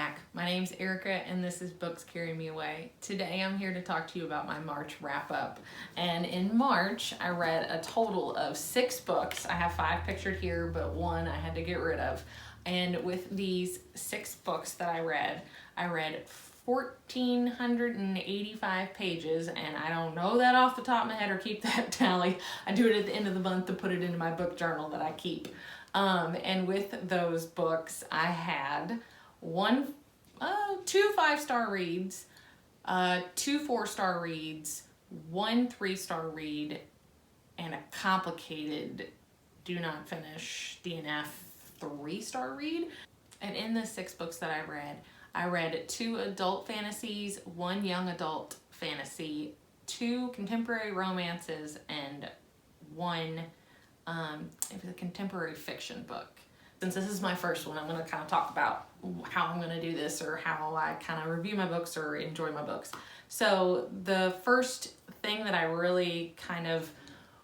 back. My name's Erica and this is Books Carry Me Away. Today I'm here to talk to you about my March wrap up. And in March I read a total of 6 books. I have 5 pictured here, but one I had to get rid of. And with these 6 books that I read 1,485 pages, and I don't know that off the top of my head or keep that tally. I do it at the end of the month to put it into my book journal that I keep. And with those books, I had 2 5-star reads, 2 4-star reads, 1 3-star read, and a complicated do not finish DNF 3-star read. And in the 6 books that I read 2 adult fantasies, 1 young adult fantasy, 2 contemporary romances, and 1 it was a contemporary fiction book. Since this is my first one, I'm going to kind of talk about how I'm going to do this or how I kind of review my books or enjoy my books. So the first thing that I really kind of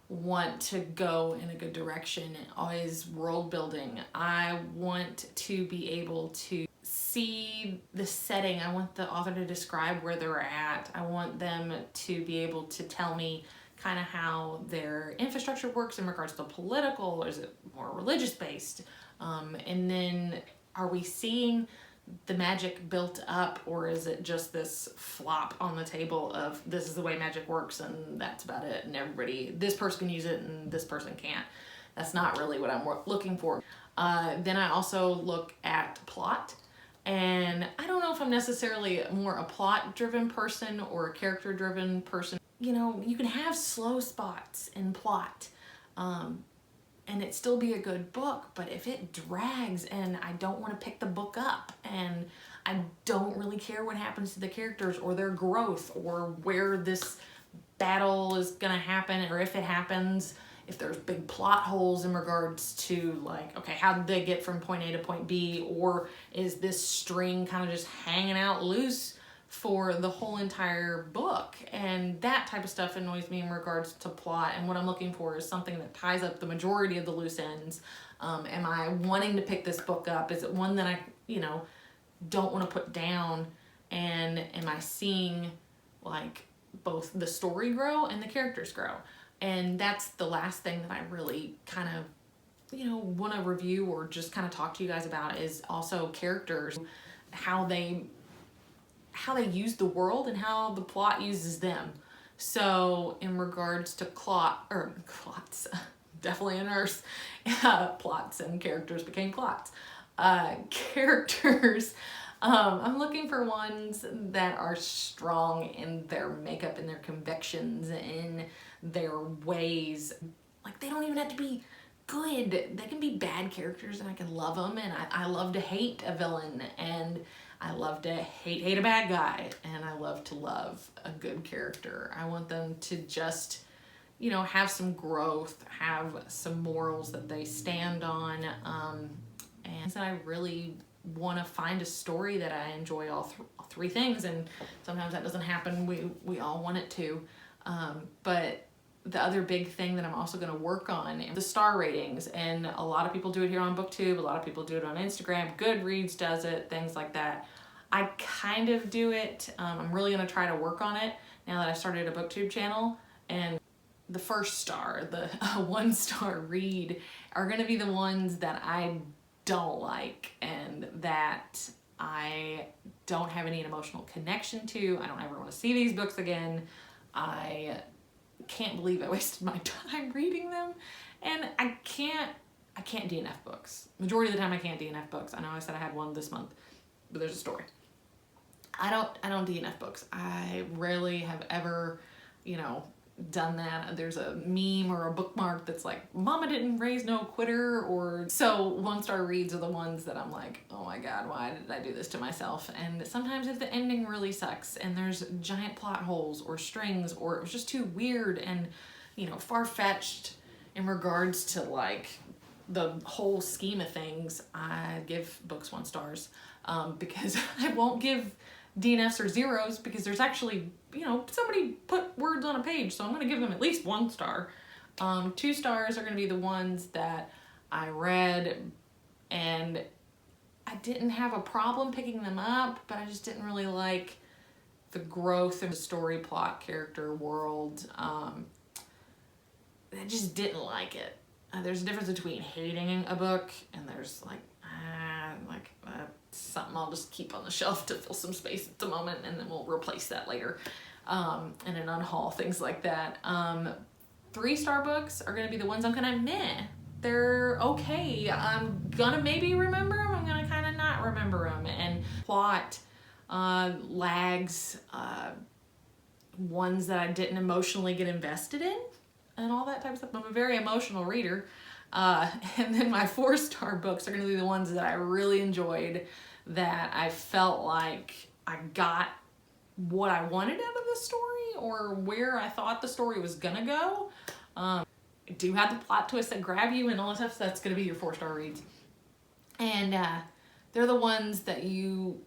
want to go in a good direction is world building. I want to be able to see the setting. I want the author to describe where they're at. I want them to be able to tell me kind of how their infrastructure works in regards to political, or is it more religious based? And then are we seeing the magic built up, or is it just this flop on the table of this is the way magic works and that's about it, and everybody, this person can use it and this person can't. That's not really what I'm looking for. Then I also look at plot. And I don't know if I'm necessarily more a plot-driven person or a character-driven person. You know, you can have slow spots in plot and it still be a good book, but if it drags and I don't want to pick the book up and I don't really care what happens to the characters or their growth or where this battle is gonna happen, or if it happens, if there's big plot holes in regards to like, okay, how did they get from point A to point B, or is this string kind of just hanging out loose for the whole entire book? And that type of stuff annoys me in regards to plot, and what I'm looking for is something that ties up the majority of the loose ends. Am I wanting to pick this book up? Is it one that I, don't want to put down? And am I seeing like both the story grow and the characters grow? And that's the last thing that I really kind of, want to review or just kind of talk to you guys about, is also characters, how they use the world and how the plot uses them. So in regards to plots, definitely a nurse, plots and characters became plots. Characters, I'm looking for ones that are strong in their makeup, in their convictions, in their ways. Like, they don't even have to be good. They can be bad characters and I can love them, and I love to hate a villain, and I love to hate a bad guy, and I love to love a good character. I want them to just, have some growth, have some morals that they stand on, and so I really want to find a story that I enjoy all 3 things, and sometimes that doesn't happen. We all want it to, but the other big thing that I'm also going to work on is the star ratings. And a lot of people do it here on BookTube, a lot of people do it on Instagram, Goodreads does it, things like that. I kind of do it. I'm really going to try to work on it now that I started a BookTube channel. And the first star, the 1-star read, are going to be the ones that I don't like and that I don't have any emotional connection to. I don't ever want to see these books again. I can't believe I wasted my time reading them, and I can't DNF books. Majority of the time I can't DNF books. I know I said I had one this month, but there's a story. I don't DNF books. I rarely have ever, done that. There's a meme or a bookmark that's like, Mama didn't raise no quitter, or so 1-star reads are the ones that I'm like, oh my God, why did I do this to myself? And sometimes if the ending really sucks and there's giant plot holes or strings, or it was just too weird and, far-fetched in regards to like the whole scheme of things, I give books 1 stars, because I won't give DNFs or 0s, because there's actually, somebody put words on a page, so I'm going to give them at least 1 star. 2 stars are going to be the ones that I read and I didn't have a problem picking them up, but I just didn't really like the growth of the story, plot, character, world. I just didn't like it. There's a difference between hating a book and there's something I'll just keep on the shelf to fill some space at the moment, and then we'll replace that later, and then unhaul, things like that. 3-star books are going to be the ones I'm gonna meh. They're okay. I'm gonna maybe remember them. I'm gonna kind of not remember them. And plot lags, ones that I didn't emotionally get invested in, and all that type of stuff. I'm a very emotional reader. And then my 4-star books are gonna be the ones that I really enjoyed, that I felt like I got what I wanted out of the story, or where I thought the story was gonna go. Do have the plot twists that grab you and all that stuff, so that's gonna be your 4-star reads. And they're the ones that you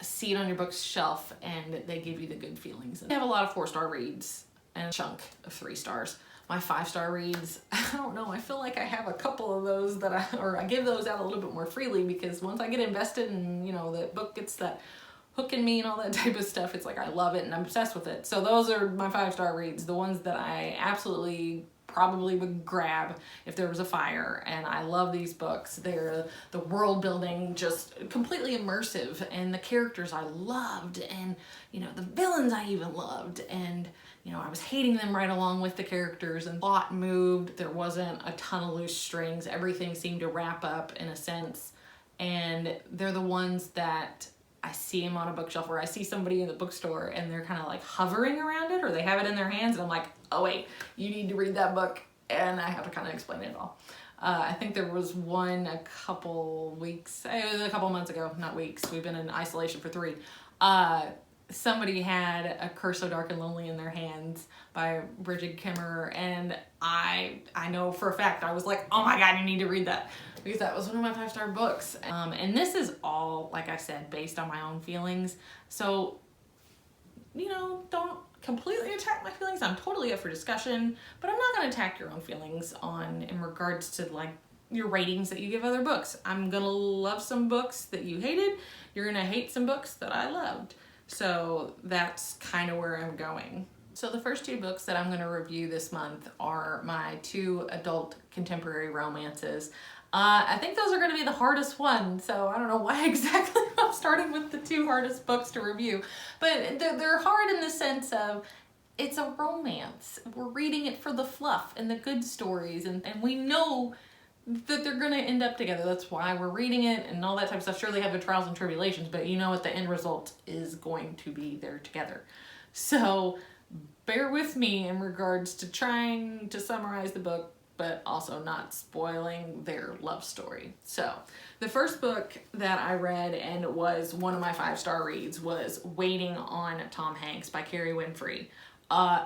see it on your bookshelf and they give you the good feelings. And I have a lot of 4-star reads and a chunk of 3 stars. My 5-star reads, I don't know, I feel like I have a couple of those that I give those out a little bit more freely, because once I get invested and, you know, the book gets that hook in me and all that type of stuff, it's like I love it and I'm obsessed with it. So those are my 5-star reads, the ones that I absolutely probably would grab if there was a fire. And I love these books. They're the world building, just completely immersive, and the characters I loved, and, you know, the villains I even loved, and, you know, I was hating them right along with the characters, and plot moved. There wasn't a ton of loose strings. Everything seemed to wrap up in a sense. And they're the ones that I see them on a bookshelf, or I see somebody in the bookstore and they're kind of like hovering around it, or they have it in their hands, and I'm like, oh wait, you need to read that book, and I have to kind of explain it all. I think there was one a couple weeks, it was a couple months ago, not weeks, we've been in isolation for 3. Somebody had A Curse So Dark and Lonely in their hands by Bridget Kimmer, and I know for a fact, I was like, oh my God, you need to read that, because that was one of my 5-star books. And this is all, like I said, based on my own feelings. So, you know, don't completely attack my feelings. I'm totally up for discussion, but I'm not going to attack your own feelings in regards to like your ratings that you give other books. I'm going to love some books that you hated. You're going to hate some books that I loved. So that's kind of where I'm going. So the first 2 books that I'm going to review this month are my 2 adult contemporary romances. I think those are going to be the hardest ones, so I don't know why exactly I'm starting with the 2 hardest books to review. But they're hard in the sense of, it's a romance. We're reading it for the fluff and the good stories, and we know that they're going to end up together. That's why we're reading it and all that type of stuff. Sure, they have the trials and tribulations, but you know what the end result is going to be, they're together. So bear with me in regards to trying to summarize the book, but also not spoiling their love story. So the first book that I read and was one of my 5-star reads was Waiting on Tom Hanks by Carrie Winfrey.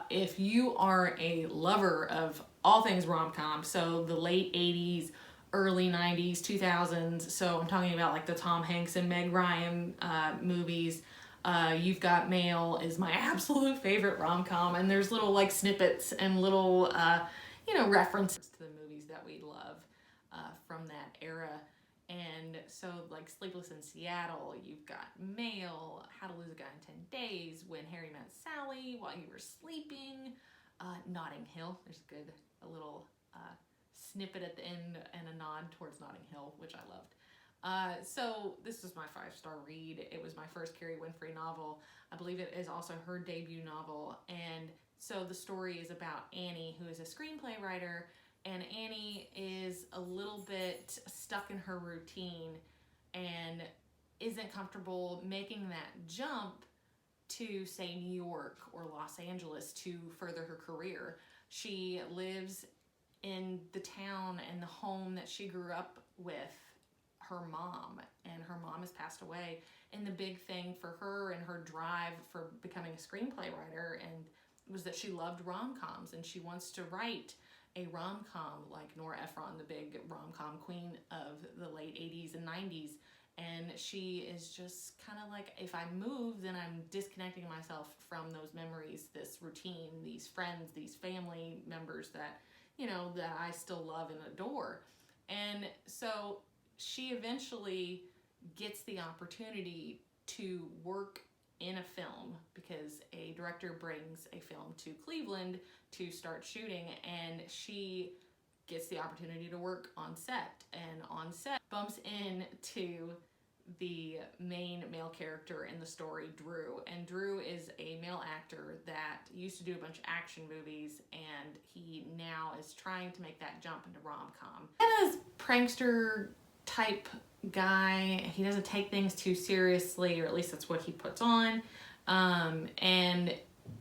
If you are a lover of all things rom-com, so the late 80s, early 90s, 2000s, so I'm talking about like the Tom Hanks and Meg Ryan movies, You've Got Mail is my absolute favorite rom-com, and there's little like snippets and little references to the movies that we love from that era. And so like Sleepless in Seattle, You've Got Mail, How to Lose a Guy in 10 Days, When Harry Met Sally, While You Were Sleeping, Notting Hill. There's a little snippet at the end and a nod towards Notting Hill, which I loved. So this is my 5-star read. It was my first Carrie Winfrey novel. I believe it is also her debut novel. And so the story is about Annie, who is a screenplay writer, and Annie is a little bit stuck in her routine and isn't comfortable making that jump to, say, New York or Los Angeles to further her career. She lives in the town and the home that she grew up with her mom, and her mom has passed away. And the big thing for her and her drive for becoming a screenplay writer was that she loved rom-coms, and she wants to write a rom-com like Nora Ephron, the big rom-com queen of the late 80s and 90s. And she is just kind of like, if I move, then I'm disconnecting myself from those memories, this routine, these friends, these family members that, that I still love and adore. And so she eventually gets the opportunity to work in a film because a director brings a film to Cleveland to start shooting, and she gets the opportunity to work on set, and on set bumps into the main male character in the story, Drew. And Drew is a male actor that used to do a bunch of action movies, and he now is trying to make that jump into rom-com. And as prankster type guy, he doesn't take things too seriously, or at least that's what he puts on. And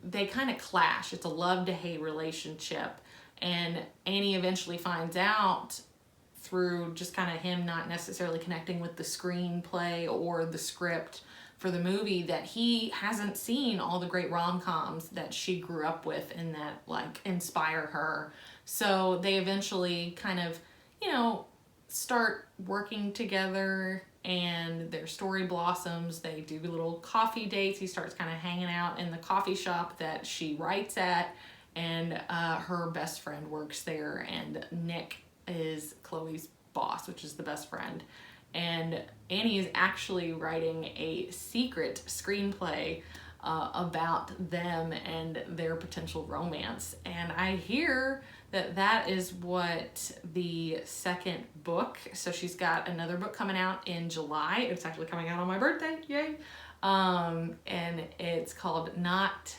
they kind of clash. It's a love to hate relationship. And Annie eventually finds out through just kind of him not necessarily connecting with the screenplay or the script for the movie that he hasn't seen all the great rom-coms that she grew up with and that like inspire her. So they eventually kind of, you know, start working together and their story blossoms. They do little coffee dates. He starts kind of hanging out in the coffee shop that she writes at, and her best friend works there, and Nick is Chloe's boss, which is the best friend. And Annie is actually writing a secret screenplay about them and their potential romance. And I hear that that is what the second book, so she's got another book coming out in July. It's actually coming out on my birthday, yay. And it's called Not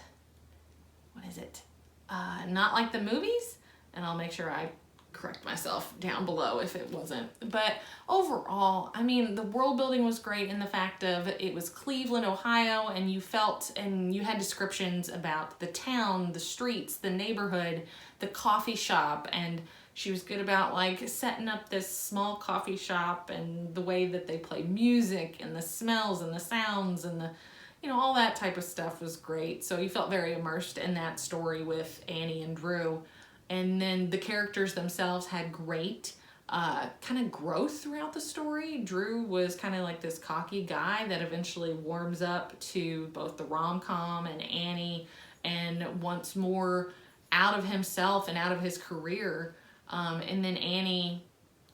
Like the Movies? And I'll make sure I correct myself down below if it wasn't. But overall, I mean, the world building was great in the fact of it was Cleveland, Ohio, and you felt and you had descriptions about the town, the streets, the neighborhood, the coffee shop, and she was good about like setting up this small coffee shop and the way that they play music and the smells and the sounds and the, you know, all that type of stuff was great. So you felt very immersed in that story with Annie and Drew. And then the characters themselves had great kind of growth throughout the story. Drew was kind of like this cocky guy that eventually warms up to both the rom-com and Annie and wants more out of himself and out of his career. And then Annie,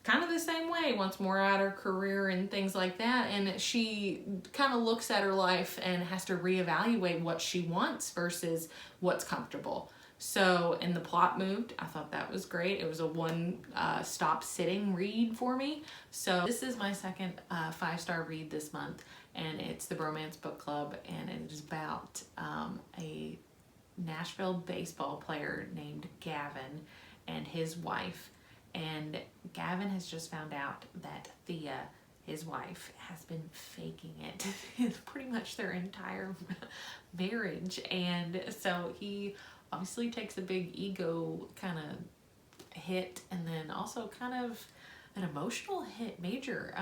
kind of the same way, wants more out of her career and things like that. And she kind of looks at her life and has to reevaluate what she wants versus what's comfortable. So, and the plot moved. I thought that was great. It was a one-stop sitting read for me. So this is my second 5-star read this month, and it's the Bromance Book Club, and it is about a Nashville baseball player named Gavin and his wife. And Gavin has just found out that Thea, his wife, has been faking it pretty much their entire marriage. And so he obviously takes a big ego kind of hit, and then also kind of an emotional hit major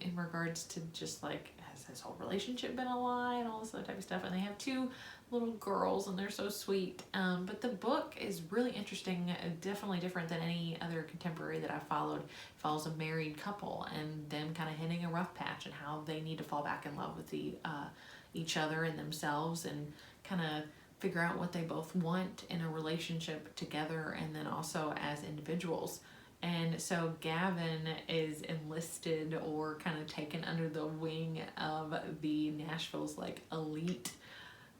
in regards to just like, has his whole relationship been a lie and all this other type of stuff. And they have 2 little girls and they're so sweet. But the book is really interesting, definitely different than any other contemporary that I followed. It follows a married couple and them kind of hitting a rough patch and how they need to fall back in love with each other and themselves, and kind of figure out what they both want in a relationship together and then also as individuals. And so Gavin is enlisted or kind of taken under the wing of the Nashville's like elite,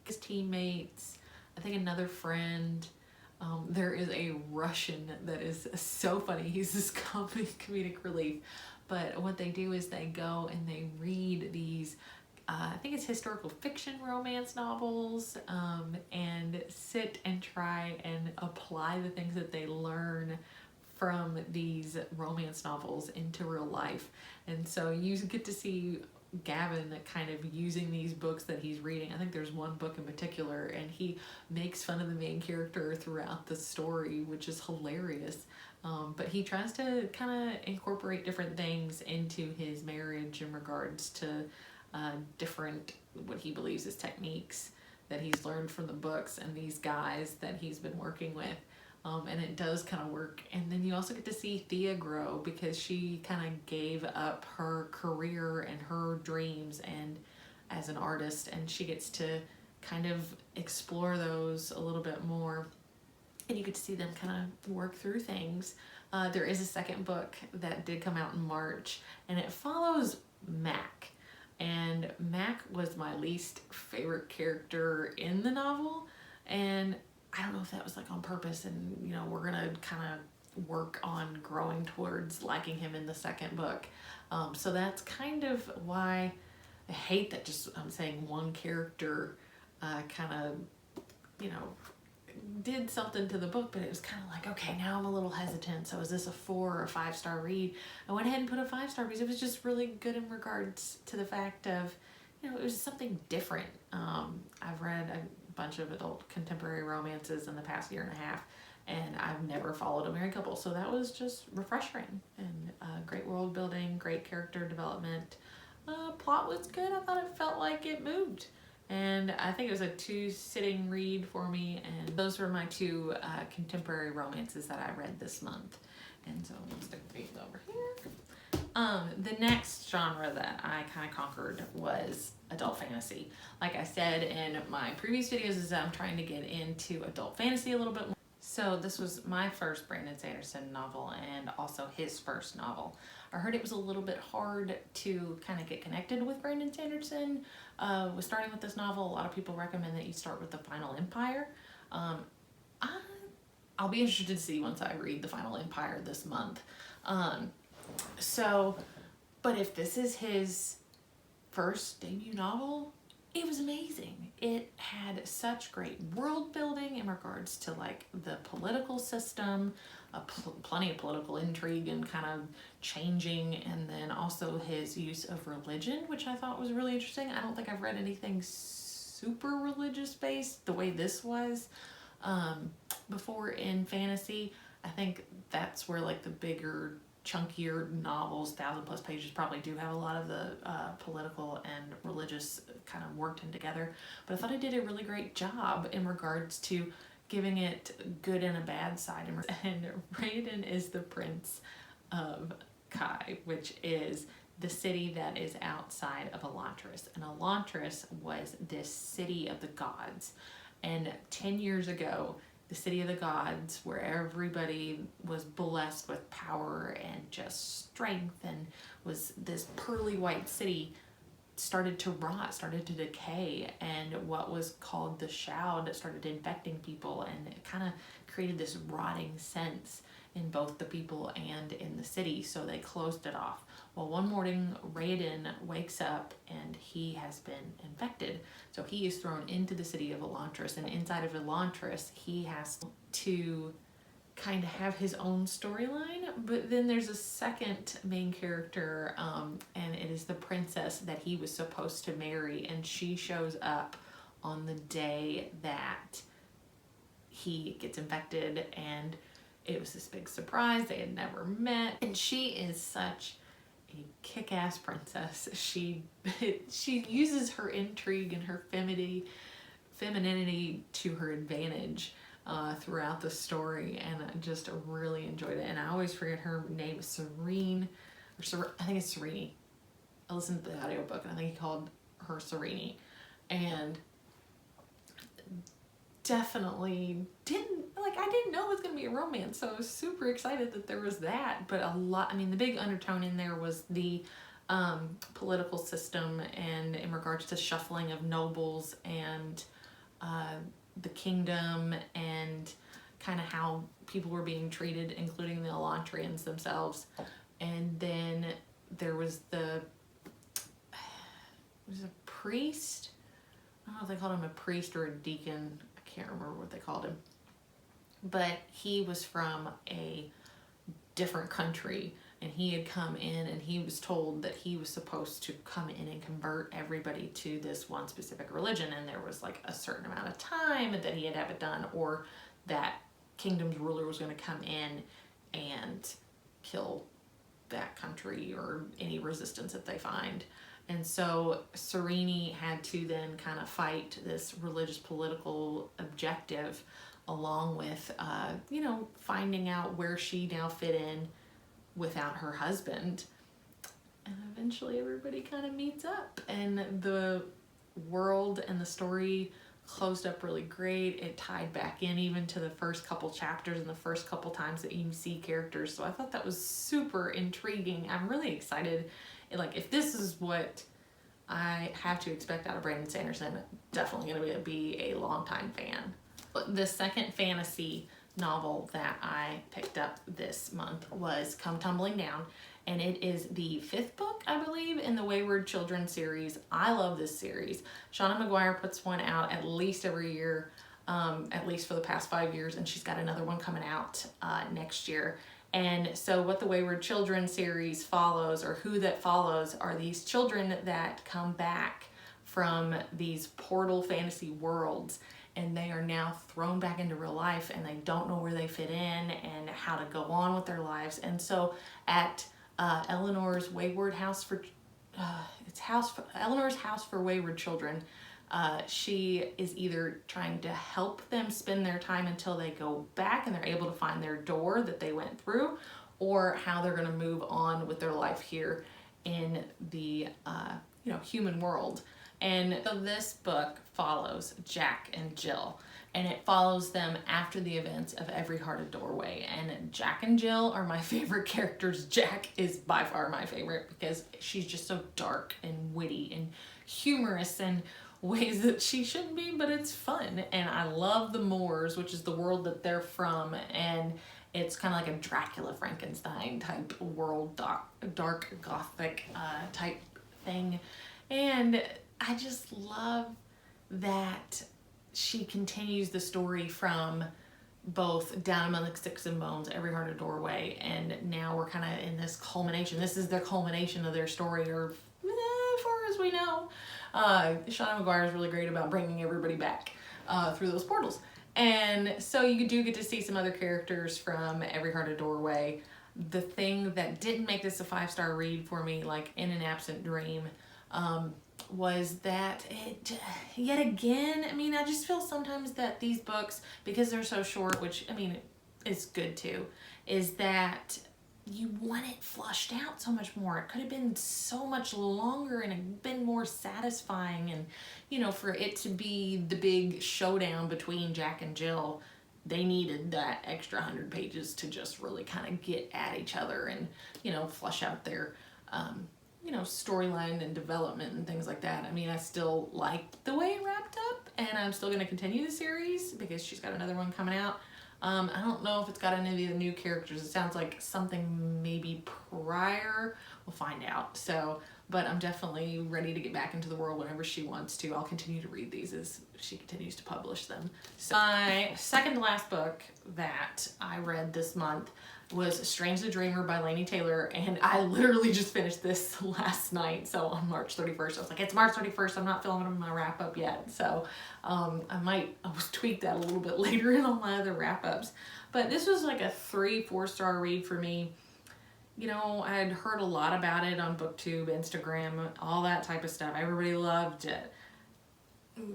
his teammates, I think another friend. There is a Russian that is so funny. He's this comedic relief. But what they do is they go and they read these I think it's historical fiction romance novels, and sit and try and apply the things that they learn from these romance novels into real life. And so you get to see Gavin kind of using these books that he's reading. I think there's one book in particular, and he makes fun of the main character throughout the story, which is hilarious. But he tries to kind of incorporate different things into his marriage in regards to different, what he believes is techniques that he's learned from the books and these guys that he's been working with. And it does kind of work. And then you also get to see Thea grow, because she kind of gave up her career and her dreams and as an artist, and she gets to kind of explore those a little bit more. And you get to see them kind of work through things. There is a second book that did come out in March, and it follows Mac. And Mac was my least favorite character in the novel, and I don't know if that was like on purpose, and you know, we're gonna kind of work on growing towards liking him in the second book. So that's kind of why I hate that just I'm saying one character kind of, you know, did something to the book, but it was kind of like, okay, now I'm a little hesitant. So is this a 4 or 5-star read? I went ahead and put a 5-star because it was just really good in regards to the fact of, you know, it was something different. I've read a bunch of adult contemporary romances in the past year and a half, and I've never followed a married couple. So that was just refreshing, and great world building, great character development. Plot was good. I thought it felt like it moved. And I think it was a 2-sitting read for me, and those were my 2 contemporary romances that I read this month. And so let's stick these over here. The next genre that I kind of conquered was adult fantasy. Like I said in my previous videos, is I'm trying to get into adult fantasy a little bit more. So this was my first Brandon Sanderson novel, and also his first novel. I heard it was a little bit hard to kind of get connected with Brandon Sanderson. With starting with this novel, a lot of people recommend that you start with The Final Empire. I'll be interested to see once I read The Final Empire this month. But if this is his first debut novel, it was amazing. It had such great world building in regards to like the political system, plenty of political intrigue and kind of changing, and then also his use of religion, which I thought was really interesting. I don't think I've read anything super religious based the way this was before in fantasy. I think that's where like the bigger, chunkier novels, 1,000+ pages, probably do have a lot of the political and religious kind of worked in together. But I thought I did a really great job in regards to giving it good and a bad side. And Raiden is the prince of Kai, which is the city that is outside of Elantris. And Elantris was this city of the gods. And 10 years ago, the city of the gods, where everybody was blessed with power and just strength and was this pearly white city, started to rot, started to decay, and what was called the Shroud started infecting people, and it kind of created this rotting sense in both the people and in the city, so they closed it off. Well, one morning Raiden wakes up and he has been infected, so he is thrown into the city of Elantris, and inside of Elantris he has to kind of have his own storyline. But then there's a second main character, and it is the princess that he was supposed to marry, and she shows up on the day that he gets infected, and it was this big surprise. They had never met, and she is such a kick-ass princess. She uses her intrigue and her femininity to her advantage throughout the story, and I just really enjoyed it. And I always forget her name, Serene, or I think it's Serene. I listened to the audiobook, and I think he called her Serene, and definitely I didn't know it was going to be a romance, so I was super excited that there was that. But the big undertone in there was the political system, and in regards to shuffling of nobles and the kingdom, and kind of how people were being treated, including the Elantrians themselves. And then there was a priest. I don't know if they called him a priest or a deacon. I can't remember what they called him. But he was from a different country, and he had come in, and he was told that he was supposed to come in and convert everybody to this one specific religion, and there was like a certain amount of time that he had to have it done, or that kingdom's ruler was going to come in and kill that country or any resistance that they find. And so Serene had to then kind of fight this religious political objective, along with finding out where she now fit in without her husband. And eventually everybody kind of meets up, and the world and the story closed up really great. It tied back in even to the first couple chapters and the first couple times that you see characters. So I thought that was super intriguing. I'm really excited. If this is what I have to expect out of Brandon Sanderson. Definitely going to be a longtime fan. The second fantasy novel that I picked up this month was Come Tumbling Down, and it is the 5th book, I believe, in the Wayward Children series. I love this series. Shauna McGuire puts one out at least every year, at least for the past 5 years, and she's got another one coming out next year. And so what the Wayward Children series follows, or who that follows, are these children that come back from these portal fantasy worlds, and they are now thrown back into real life, and they don't know where they fit in and how to go on with their lives. And so at Eleanor's Wayward House for Eleanor's House for Wayward Children, she is either trying to help them spend their time until they go back and they're able to find their door that they went through, or how they're going to move on with their life here in the human world. And so this book follows Jack and Jill, and it follows them after the events of Every Heart a Doorway. And Jack and Jill are my favorite characters. Jack is by far my favorite because she's just so dark and witty and humorous in ways that she shouldn't be, but it's fun. And I love the Moors, which is the world that they're from, and it's kind of like a Dracula Frankenstein type world, dark gothic type thing. And I just love that she continues the story from both Down Among the Sticks and Bones, Every Heart a Doorway, and now we're kind of in this culmination. This is their culmination of their story, or as far as we know. Shauna McGuire is really great about bringing everybody back through those portals. And so you do get to see some other characters from Every Heart a Doorway. The thing that didn't make this a 5-star read for me, like In an Absent Dream, was that it, yet again, I mean, I just feel sometimes that these books, because they're so short, which, I mean, it's good too, is that you want it flushed out so much more. It could have been so much longer and it been more satisfying, and, for it to be the big showdown between Jack and Jill, they needed that extra 100 pages to just really kind of get at each other and, flush out their, storyline and development and things like that. I mean, I still liked the way it wrapped up, and I'm still going to continue the series because she's got another one coming out. I don't know if it's got any of the new characters. It sounds like something maybe prior. We'll find out. So, but I'm definitely ready to get back into the world whenever she wants to. I'll continue to read these as she continues to publish them. So my second to last book that I read this month was Strange the Dreamer by Laini Taylor, and I literally just finished this last night. So on March 31st, I was like, it's March 31st, I'm not filming my wrap up yet. So I was tweak that a little bit later in all my other wrap ups. But this was like a 3-4-star read for me. I had heard a lot about it on BookTube, Instagram, all that type of stuff. Everybody loved it.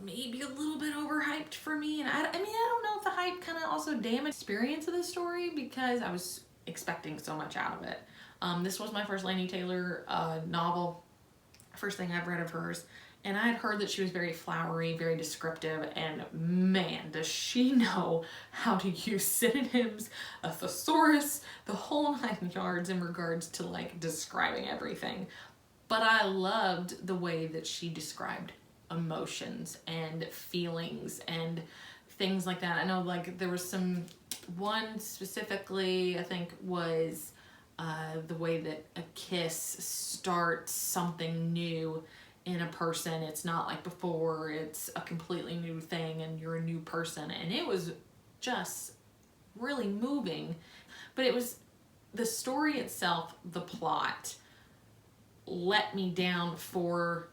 Maybe a little bit overhyped for me, and I don't know if the hype kind of also damaged the experience of the story because I was expecting so much out of it. This was my first Laini Taylor novel, first thing I've read of hers, and I had heard that she was very flowery, very descriptive, and man, does she know how to use synonyms, a thesaurus, the whole 9 yards in regards to like describing everything. But I loved the way that she described emotions and feelings and things like that. I know like there was one specifically I think was the way that a kiss starts something new in a person. It's not like before, it's a completely new thing and you're a new person, and it was just really moving. But it was the story itself, the plot let me down for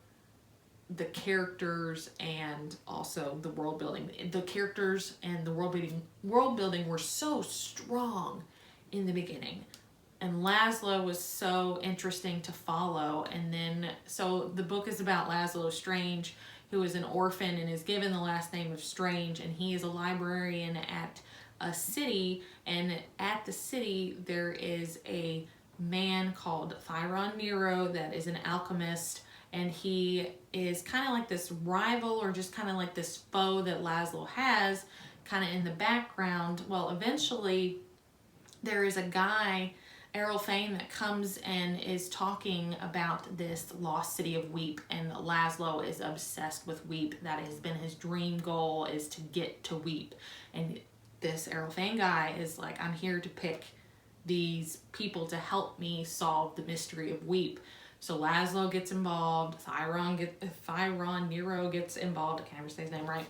the characters and also the world building. The characters and the world building were so strong in the beginning, and Laszlo was so interesting to follow. And then so the book is about Laszlo Strange, who is an orphan and is given the last name of Strange, and he is a librarian at a city, and at the city there is a man called Thyron Nero that is an alchemist, and he is kind of like this rival, or just kind of like this foe that Laszlo has kind of in the background. Well, eventually there is a guy Errol Fane that comes and is talking about this lost city of Weep, and Laszlo is obsessed with Weep. That has been his dream goal, is to get to Weep. And this Errol Fane guy is like, I'm here to pick these people to help me solve the mystery of Weep. So Laszlo gets involved, Thyron Nero gets involved, I can't ever say his name right.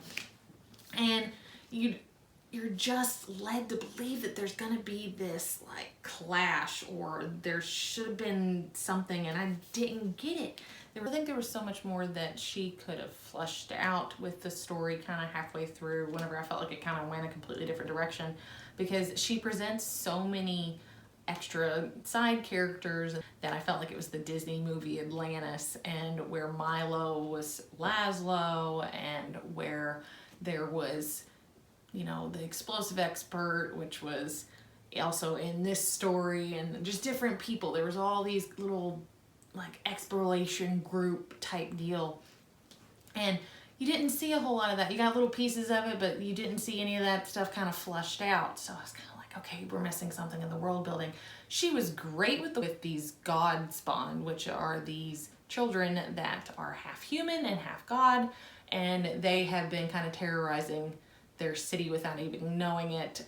And you're just led to believe that there's gonna be this like clash, or there should have been something, and I didn't get it. I think there was so much more that she could have fleshed out with the story kind of halfway through, whenever I felt like it kind of went a completely different direction, because she presents so many extra side characters that I felt like it was the Disney movie Atlantis, and where Milo was Laszlo, and where there was, you know, the explosive expert, which was also in this story, and just different people. There was all these little like exploration group type deal, and you didn't see a whole lot of that. You got little pieces of it, but you didn't see any of that stuff kind of fleshed out. So I was kind of like, okay, we're missing something in the world building. She was great with these god spawn, which are these children that are half human and half god, and they have been kind of terrorizing their city without even knowing it.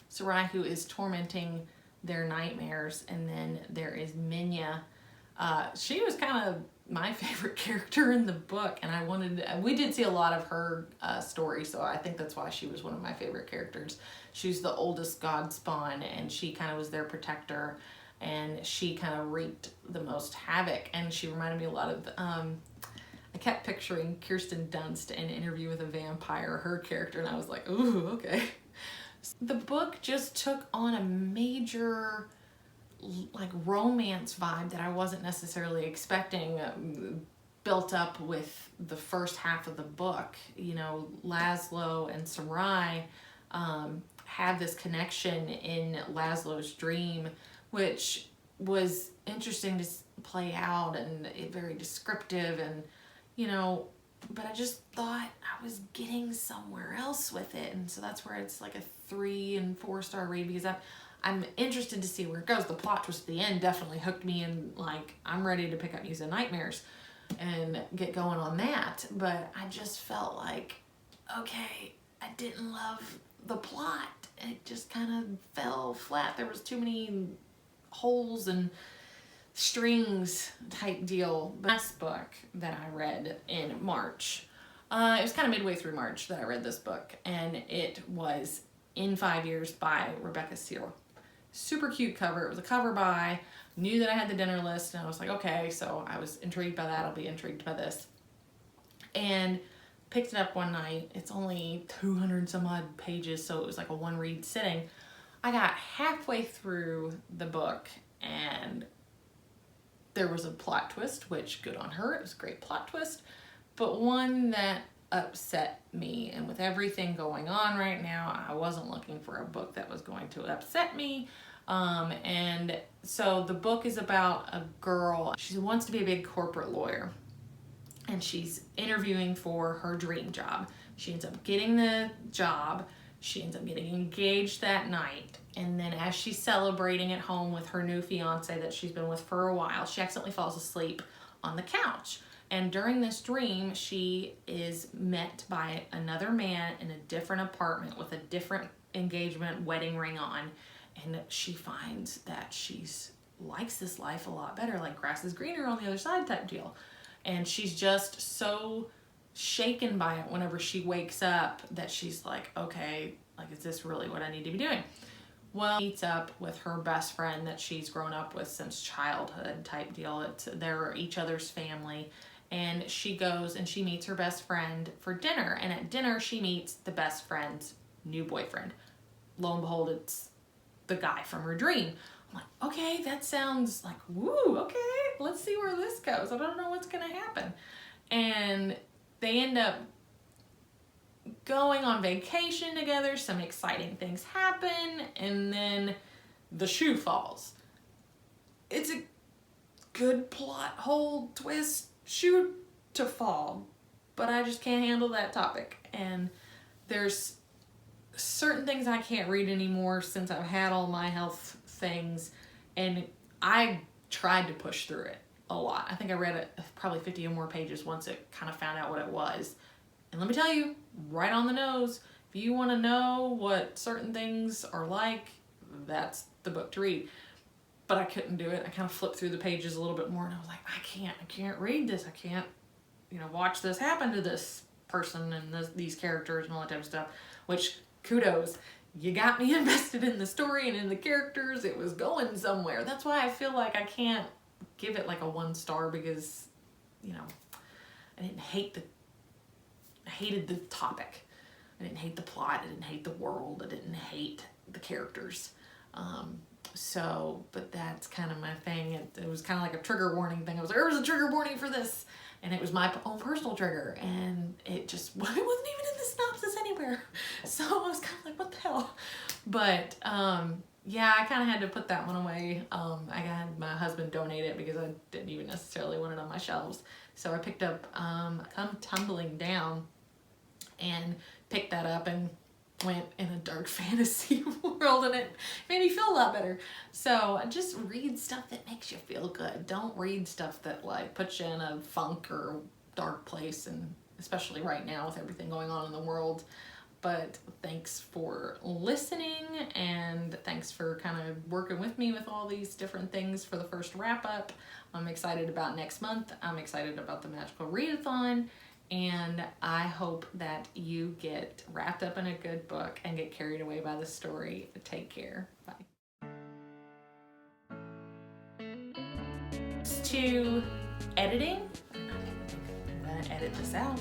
Sarai, who is tormenting their nightmares, and then there is Minya. She was kind of my favorite character in the book, and we did see a lot of her story, so I think that's why she was one of my favorite characters. She's the oldest god spawn, and she kind of was their protector, and she kind of wreaked the most havoc, and she reminded me a lot of I kept picturing Kirsten Dunst in Interview with a Vampire, her character, and I was like, ooh, okay. The book just took on a major like romance vibe that I wasn't necessarily expecting, built up with the first half of the book. You know, Laszlo and Sarai had this connection in Laszlo's dream, which was interesting to play out, and very descriptive, and you know, but I just thought I was getting somewhere else with it, and so that's where it's like a 3 and 4 star read, because I'm interested to see where it goes. The plot twist at the end definitely hooked me, and like I'm ready to pick up Muse and Nightmares and get going on that. But I just felt like, okay, I didn't love the plot. It just kind of fell flat. There was too many holes and strings type deal. The last book that I read in March, it was kind of midway through March that I read this book, and it was In 5 Years by Rebecca Searle. Super cute cover. It was a cover by, knew that I had the dinner list, and I was like, okay, so I was intrigued by that. I'll be intrigued by this. And picked it up one night. It's only 200 some odd pages, so it was like a one read sitting. I got halfway through the book, and there was a plot twist, which good on her. It was a great plot twist, but one that upset me. And with everything going on right now, I wasn't looking for a book that was going to upset me. And so the book is about a girl. She wants to be a big corporate lawyer, and she's interviewing for her dream job. She ends up getting the job. She ends up getting engaged that night. And then as she's celebrating at home with her new fiance that she's been with for a while, she accidentally falls asleep on the couch. And during this dream, she is met by another man in a different apartment with a different engagement wedding ring on. And she finds that she's likes this life a lot better, like grass is greener on the other side type deal. And she's just so shaken by it whenever she wakes up that she's like, okay, like, is this really what I need to be doing? Well, meets up with her best friend that she's grown up with since childhood type deal. They're each other's family. And she goes and she meets her best friend for dinner. And at dinner, she meets the best friend's new boyfriend. Lo and behold, it's the guy from her dream. I'm like, okay, that sounds like, woo, okay, let's see where this goes. I don't know what's going to happen. And they end up going on vacation together. Some exciting things happen. And then the shoe falls. It's a good plot hole twist shoe to fall, but I just can't handle that topic. And there's certain things I can't read anymore since I've had all my health things, And I tried to push through it a lot. I think I read it probably 50 or more pages once it kind of found out what it was. And let me tell you, right on the nose, if you want to know what certain things are like, that's the book to read. But I couldn't do it. I kind of flipped through the pages a little bit more and I was like, I can't read this. I can't, watch this happen to this person and these characters and all that type of stuff, which kudos. You got me invested in the story and in the characters. It was going somewhere. That's why I feel like I can't give it like a 1 star because, I didn't hate I hated the topic. I didn't hate the plot. I didn't hate the world. I didn't hate the characters. But that's kind of my thing. It was kind of like a trigger warning thing. I was like, there was a trigger warning for this. And it was my own personal trigger. And it wasn't even in the synopsis anywhere. So I was kind of like, what the hell? But yeah, I kind of had to put that one away. I had my husband donate it because I didn't even necessarily want it on my shelves. So I picked up Come Tumbling Down and picked that up and went in a dark fantasy world, and it made me feel a lot better. So just read stuff that makes you feel good. Don't read stuff that like puts you in a funk or dark place, and especially right now with everything going on in the world. But thanks for listening, and thanks for kind of working with me with all these different things for the first wrap up. I'm excited about next month. I'm excited about the Magical Readathon. And I hope that you get wrapped up in a good book and get carried away by the story. Take care. Bye. To editing. I'm gonna edit this out.